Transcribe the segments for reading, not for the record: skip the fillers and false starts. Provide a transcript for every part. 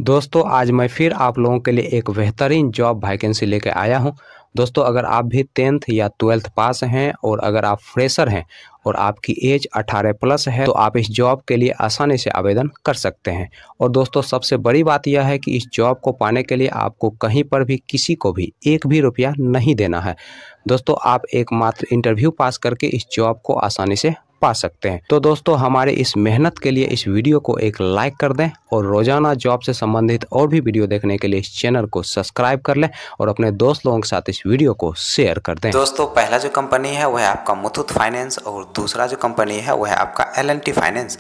दोस्तों आज मैं फिर आप लोगों के लिए एक बेहतरीन जॉब वैकेंसी लेके आया हूं। दोस्तों अगर आप भी 10th या 12th पास हैं और अगर आप फ्रेशर हैं और आपकी एज 18 प्लस है तो आप इस जॉब के लिए आसानी से आवेदन कर सकते हैं। और दोस्तों सबसे बड़ी बात यह है कि इस जॉब को पाने के लिए आपको कहीं पर भी किसी को भी एक भी रुपया नहीं देना है। दोस्तों आप एकमात्र इंटरव्यू पास करके इस जॉब को आसानी से पा सकते हैं। तो दोस्तों हमारे इस मेहनत के लिए इस वीडियो को एक लाइक कर दें और रोजाना जॉब से संबंधित और भी वीडियो देखने के लिए इस चैनल को सब्सक्राइब कर लें और अपने दोस्त लोगों के साथ इस वीडियो को शेयर कर दें। दोस्तों पहला जो कंपनी है वह है आपका मुथूट फाइनेंस और दूसरा जो कंपनी है वह है आपका L&T फाइनेंस।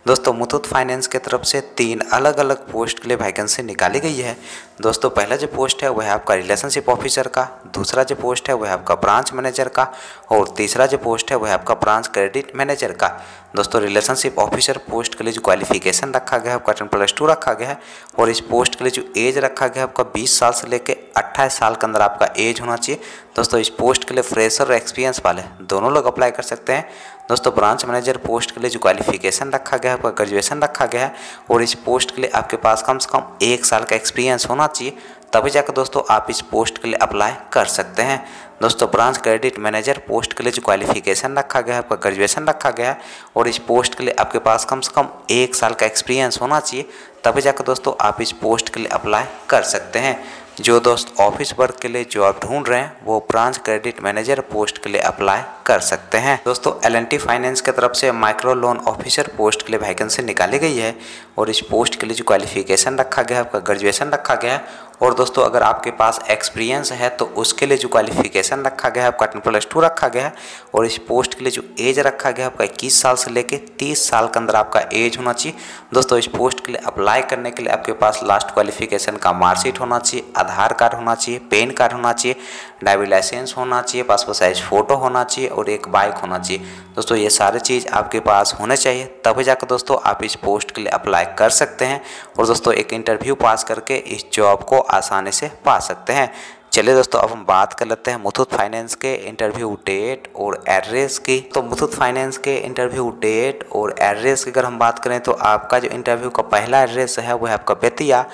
दोस्तों मुथूट फाइनेंस की तरफ से 3 अलग अलग पोस्ट के लिए वैकेंसी निकाली गई है। दोस्तों पहला जो पोस्ट है वह है आपका रिलेशनशिप ऑफिसर का, दूसरा जो पोस्ट है वह है आपका ब्रांच मैनेजर का और तीसरा जो पोस्ट है वह है आपका ब्रांच क्रेडिट मैनेजर का। दोस्तों रिलेशनशिप ऑफिसर पोस्ट के लिए जो क्वालिफिकेशन रखा गया है आपका 10+2 रखा गया है और इस पोस्ट के लिए जो एज रखा गया है आपका 20 साल से लेकर 28 साल के अंदर आपका एज होना चाहिए। दोस्तों इस पोस्ट के लिए फ्रेशर और एक्सपीरियंस वाले दोनों लोग अप्लाई कर सकते हैं। दोस्तों ब्रांच मैनेजर पोस्ट के लिए जो क्वालिफिकेशन रखा गया है आपका ग्रेजुएशन रखा गया है और इस पोस्ट के लिए आपके पास कम से कम 1 साल का एक्सपीरियंस होना चाहिए, तभी जाकर दोस्तों आप इस पोस्ट के लिए अप्लाई कर सकते हैं। दोस्तों ब्रांच क्रेडिट मैनेजर पोस्ट के लिए जो क्वालिफिकेशन रखा गया है आपका ग्रेजुएशन रखा गया है और इस पोस्ट के लिए आपके पास कम से कम 1 साल का एक्सपीरियंस होना चाहिए, तभी जाकर दोस्तों आप इस पोस्ट के लिए अप्लाई कर सकते हैं। जो दोस्त ऑफिस वर्क के लिए जॉब ढूंढ रहे हैं वो ब्रांच क्रेडिट मैनेजर पोस्ट के लिए अप्लाई कर सकते हैं। दोस्तों L&T फाइनेंस की तरफ से माइक्रो लोन ऑफिसर पोस्ट के लिए वैकेंसी निकाली गई है और इस पोस्ट के लिए जो क्वालिफिकेशन रखा गया है आपका ग्रेजुएशन रखा गया है और दोस्तों अगर आपके पास एक्सपीरियंस है तो उसके लिए जो क्वालिफिकेशन रखा गया है आपका 10+2 रखा गया है और इस पोस्ट के लिए जो एज रखा गया है आपका 21 साल से लेकर 30 साल के अंदर आपका एज होना चाहिए। दोस्तों इस पोस्ट के लिए अप्लाई करने के लिए आपके पास लास्ट क्वालिफिकेशन का मार्कशीट होना चाहिए, आधार कार्ड होना चाहिए, पैन कार्ड होना चाहिए, ड्राइविंग लाइसेंस होना चाहिए, पासपोर्ट साइज फ़ोटो होना चाहिए और एक बाइक होना चाहिए। दोस्तों ये सारी चीज़ आपके पास होने चाहिए, तभी जाकर दोस्तों आप इस पोस्ट के लिए अप्लाई कर सकते हैं और दोस्तों एक इंटरव्यू पास करके इस जॉब को आसानी से पा सकते हैं। चलिए दोस्तों अब हम बात कर लेते हैं मुथूट फाइनेंस के इंटरव्यू डेट और एड्रेस की। तो मुथूट फाइनेंस के इंटरव्यू डेट और एड्रेस की अगर हम बात करें तो आपका जो इंटरव्यू का पहला एड्रेस है वह है आपका बेतिया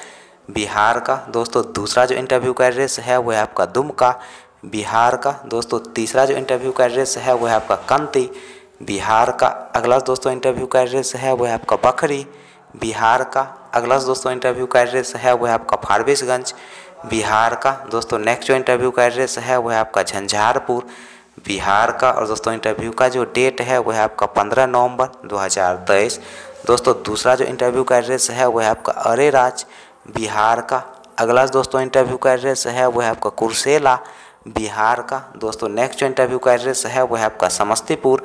बिहार का। दोस्तों दूसरा जो इंटरव्यू का एड्रेस है वह है आपका दुमका बिहार का। दोस्तों तीसरा जो इंटरव्यू का एड्रेस है वह है आपका कंती बिहार का। अगला दोस्तों इंटरव्यू का एड्रेस है वह है आपका बखरी बिहार का। अगला दोस्तों इंटरव्यू का एड्रेस है वह है आपका फारबिसगंज बिहार का। दोस्तों नेक्स्ट जो इंटरव्यू का एड्रेस है वह है आपका झंझारपुर बिहार का। और दोस्तों इंटरव्यू का जो डेट है वह है आपका 15 नवंबर 2023। दोस्तों दूसरा जो इंटरव्यू का एड्रेस है वह है आपका अरेराज बिहार का। अगला दोस्तों इंटरव्यू का एड्रेस है वह है आपका कुर्सेला बिहार का। दोस्तों नेक्स्ट जो इंटरव्यू का एड्रेस है वह है आपका समस्तीपुर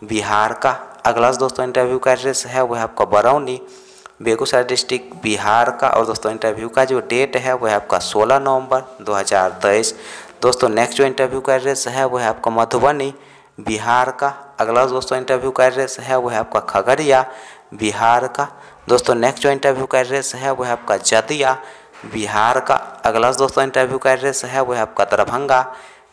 बिहार का। अगला दोस्तों इंटरव्यू का एड्रेस है वह है आपका बरौनी बेगूसराय डिस्ट्रिक्ट बिहार का। और दोस्तों इंटरव्यू का जो डेट है वह है आपका 16 नवंबर 2023। दोस्तों नेक्स्ट जो इंटरव्यू का एड्रेस है वह है आपका मधुबनी बिहार का। अगला दोस्तों इंटरव्यू का एड्रेस है वह है आपका खगड़िया बिहार का। दोस्तों नेक्स्ट जो इंटरव्यू का एड्रेस है वह है आपका जदिया बिहार का। अगला दोस्तों इंटरव्यू का एड्रेस है वह है आपका दरभंगा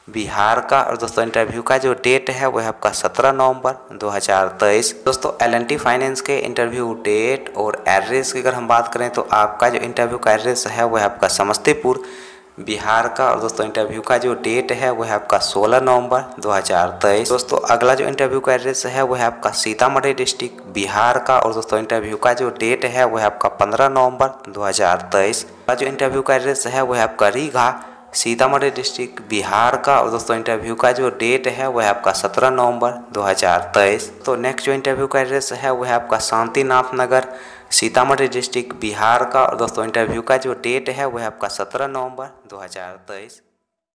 बिहार का। और दोस्तों इंटरव्यू का जो डेट है वह है आपका 17 नवंबर 2023। दोस्तों L&T फाइनेंस के इंटरव्यू डेट और एड्रेस की अगर हम बात करें तो आपका जो इंटरव्यू का एड्रेस है वह है आपका समस्तीपुर बिहार का। और दोस्तों इंटरव्यू का जो डेट है वह है आपका 16 नवंबर 2023। दोस्तों अगला जो इंटरव्यू का एड्रेस है वह है आपका सीतामढ़ी डिस्ट्रिक्ट बिहार का। और दोस्तों इंटरव्यू का जो डेट है वह है आपका 15 नवंबर 2023। जो इंटरव्यू का एड्रेस है वह है आपका रीगा सीतामढ़ी डिस्ट्रिक्ट बिहार का। और दोस्तों इंटरव्यू का जो डेट है वह है आपका 17 नवंबर 2023। तो नेक्स्ट जो इंटरव्यू का एड्रेस है वह है आपका शांतिनाथ नगर सीतामढ़ी डिस्ट्रिक्ट बिहार का। और दोस्तों इंटरव्यू का जो डेट है वह है आपका 17 नवंबर 2023।